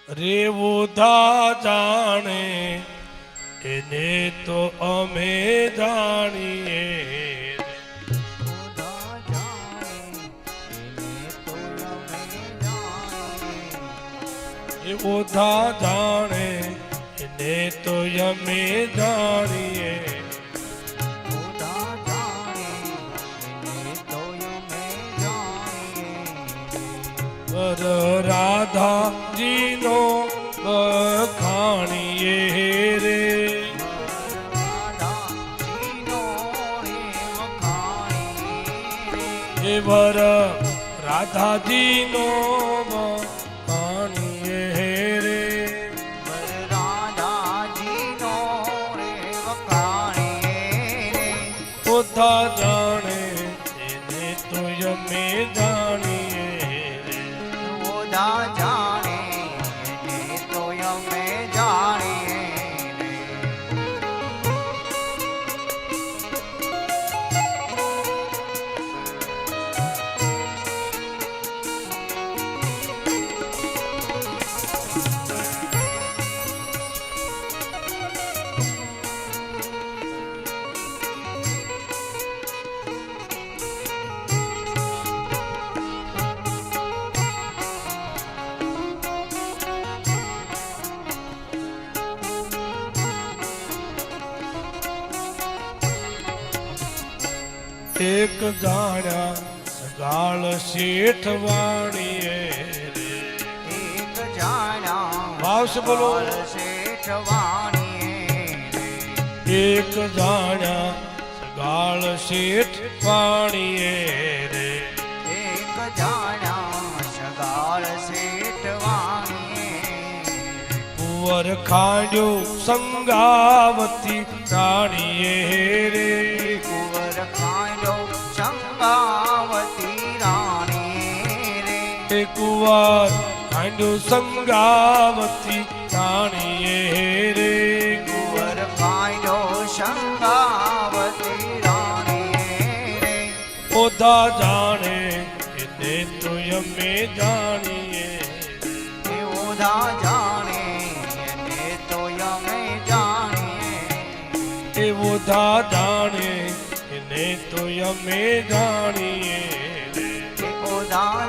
રેવુધા જાણે એને તો અમે જાણીએ રેવુધા જાણે એને તો અમે જાણીએ રાધાજીનો વખાણીએ રે વર રાધાજીનો વખાણીએ રે પોતા જાણે એને તો અમે જાણીએ જાણે તો અમે જાણીએ એક જાણ્યા સગાળ શેઠ વાણીએ રે એક જાણ્યા ભાવશ બોલો શેઠ વાણીએ એક જાણ્યા સગાળ શેઠ વાણીએ રે એક જાણ્યા સગાળ શેઠ વાણીએ કુંવર ખાંડ્યો સંગાવતી રાણીએ રે કુંવર ખાંડો સંગાવતી રાણી રે કુંવર ખાંડ્યો સંગાવતી રાણીએ રે કુંવર ખાંડો સંગાવતી રાણી રે પોતા જાણે એને તો અમે જાણીએ ઓધા જાણે એને તો અમે જાણીએ ઓધા જાણે એને તો અમે જાણીએ ઓધા